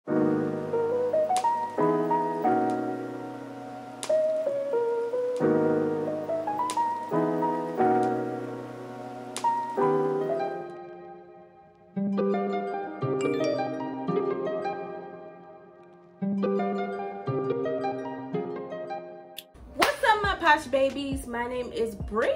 Posh babies, my name is Bree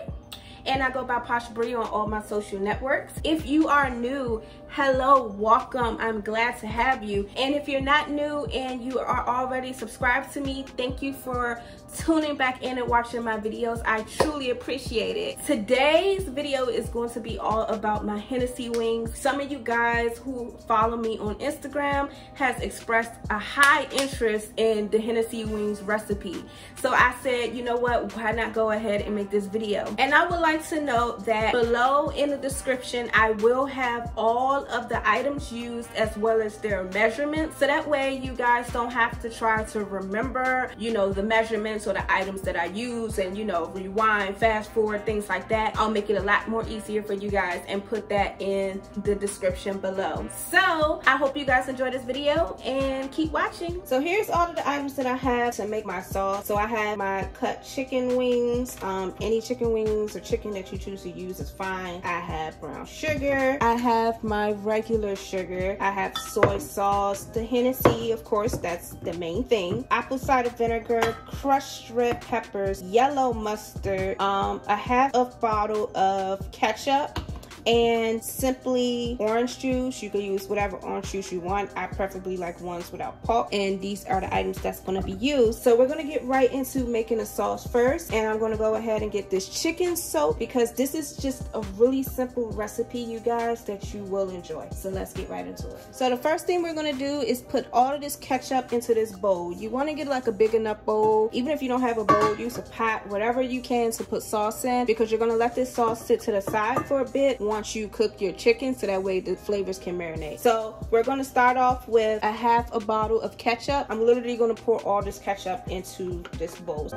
and I go by Posh Bree on all my social networks. If you are new, hello, welcome, I'm glad to have you. And if you're not new and you are already subscribed to me, thank you for tuning back in and watching my videos. I truly appreciate it. Today's video is going to be all about my Hennessy wings. Some of you guys who follow me on Instagram has expressed a high interest in the Hennessy wings recipe. So I said, you know what, why not go ahead and make this video? And I would like to note that below in the description, I will have all of the items used as well as their measurements. So that way you guys don't have to try to remember, you know, the measurements or the items that I use and, you know, rewind, fast forward, things like that. I'll make it a lot more easier for you guys and put that in the description below. So I hope you guys enjoy this video and keep watching. So here's all of the items that I have to make my sauce. So I have my cut chicken wings. Any chicken wings or chicken that you choose to use is fine. I have brown sugar. I have my regular sugar. I have soy sauce, the Hennessy, of course, that's the main thing. Apple cider vinegar, crushed red peppers, yellow mustard, a half a bottle of ketchup, and simply orange juice. You can use whatever orange juice you want. I preferably like ones without pulp, and these are the items that's going to be used. So we're going to get right into making the sauce first, and I'm going to go ahead and get this chicken soak because this is just a really simple recipe, you guys, that you will enjoy. So let's get right into it. So the first thing we're going to do is put all of this ketchup into this bowl. You want to get like a big enough bowl. Even if you don't have a bowl, use a pot, whatever you can to put sauce in, because you're going to let this sauce sit to the side for a bit once you cook your chicken, so that way the flavors can marinate. So we're going to start off with a half a bottle of ketchup. I'm literally going to pour all this ketchup into this bowl.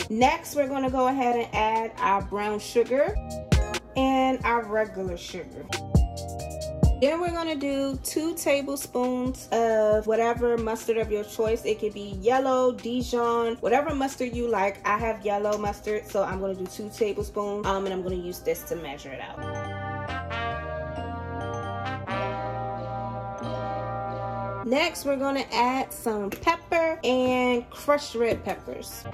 Next, we're going to go ahead and add our brown sugar and our regular sugar. Then we're gonna do 2 tablespoons of whatever mustard of your choice. It could be yellow, Dijon, whatever mustard you like. I have yellow mustard, so I'm gonna do 2 tablespoons, and I'm gonna use this to measure it out. Next, we're gonna add some pepper and crushed red peppers.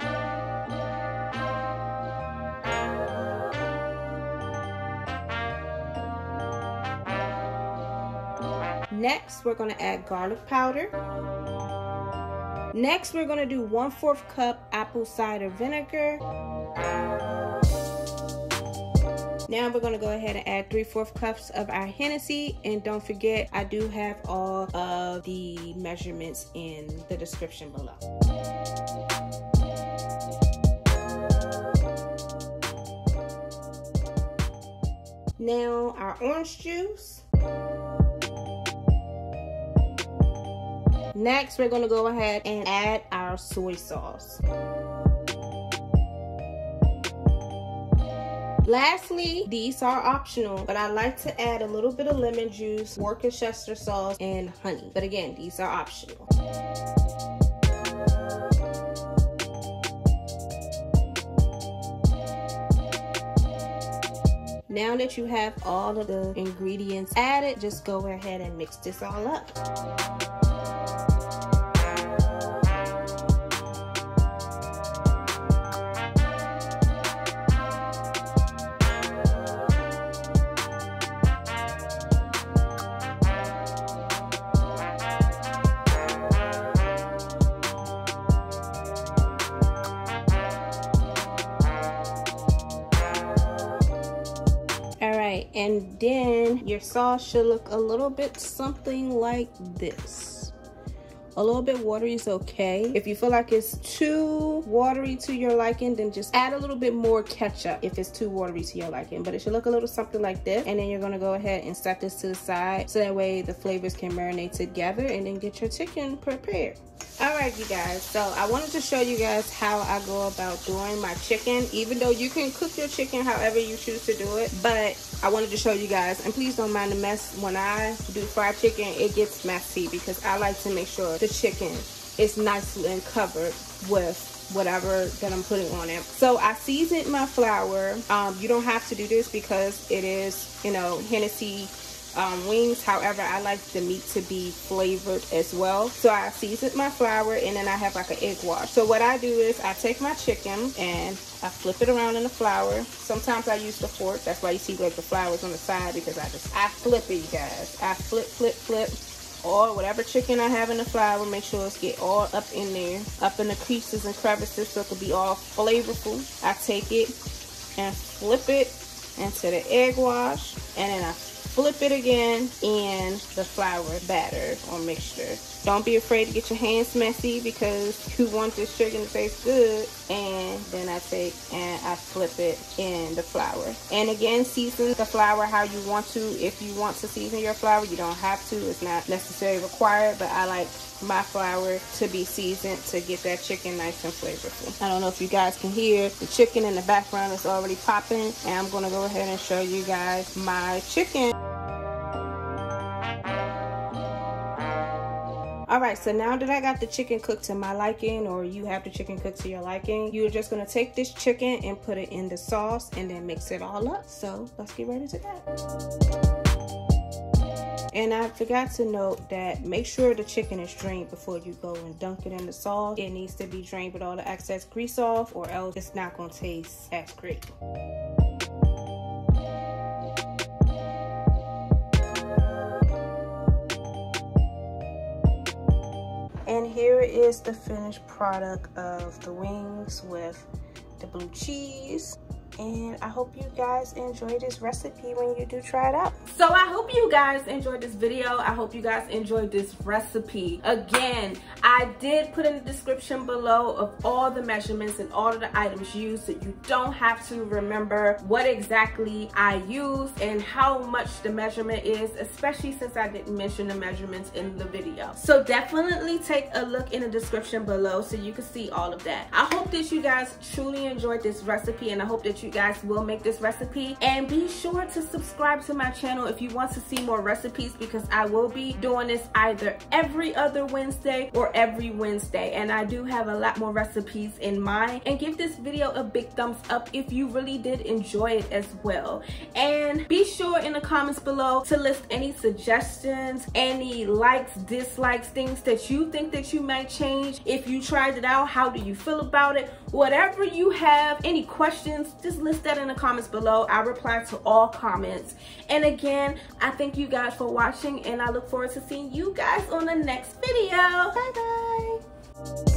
Next, we're going to add garlic powder. Next, we're going to do 1/4 cup apple cider vinegar. Now we're going to go ahead and add 3/4 cups of our Hennessy. And don't forget, I do have all of the measurements in the description below. Now our orange juice. Next, we're going to go ahead and add our soy sauce. Lastly, these are optional, but I like to add a little bit of lemon juice, Worcestershire sauce, and honey. But again, these are optional. Now that you have all of the ingredients added, just go ahead and mix this all up. And then your sauce should look a little bit something like this. A little bit watery is okay. If you feel like it's too watery to your liking, then just add a little bit more ketchup if it's too watery to your liking. But it should look a little something like this. And then you're gonna go ahead and set this to the side so that way the flavors can marinate together, and then get your chicken prepared. All right, you guys, so I wanted to show you guys how I go about doing my chicken, even though you can cook your chicken however you choose to do it, but I wanted to show you guys. And please don't mind the mess. When I do fried chicken, it gets messy because I like to make sure the chicken is nicely and covered with whatever that I'm putting on it. So I seasoned my flour. You don't have to do this because it is, you know, Hennessy wings. However, I like the meat to be flavored as well. So I seasoned my flour, and then I have like an egg wash. So what I do is I take my chicken and I flip it around in the flour. Sometimes I use the fork. That's why you see like the flour's on the side, because I flip it, you guys. I flip. Or whatever chicken I have in the flour, make sure it's get all up in there, up in the creases and crevices, so it can be all flavorful. I take it and flip it into the egg wash, and then I flip it again in the flour batter or mixture. Don't be afraid to get your hands messy because you want this chicken to taste good. And then I take and I flip it in the flour. And again, season the flour how you want to. If you want to season your flour, you don't have to. It's not necessarily required, but I like my flour to be seasoned to get that chicken nice and flavorful. I don't know if you guys can hear the chicken in the background is already popping, and I'm gonna go ahead and show you guys my chicken. Alright, so now that I got the chicken cooked to my liking, or you have the chicken cooked to your liking, you're just going to take this chicken and put it in the sauce and then mix it all up. So let's get ready to that. And I forgot to note that make sure the chicken is drained before you go and dunk it in the sauce. It needs to be drained with all the excess grease off, or else it's not going to taste as great. And here is the finished product of the wings with the blue cheese. And I hope you guys enjoy this recipe when you do try it out. So I hope you guys enjoyed this video. I hope you guys enjoyed this recipe. Again, I did put in the description below of all the measurements and all of the items used, so you don't have to remember what exactly I used and how much the measurement is, especially since I didn't mention the measurements in the video. So definitely take a look in the description below so you can see all of that. I hope that you guys truly enjoyed this recipe, and I hope that you guys will make this recipe. And be sure to subscribe to my channel if you want to see more recipes, because I will be doing this either every other Wednesday or every Wednesday, and I do have a lot more recipes in mind. And give this video a big thumbs up if you really did enjoy it as well. And be sure in the comments below to list any suggestions, any likes, dislikes, things that you think that you might change. If you tried it out, how do you feel about it? Whatever you have, any questions, just list that in the comments below. I reply to all comments. And again, I thank you guys for watching, and I look forward to seeing you guys on the next video. Bye bye.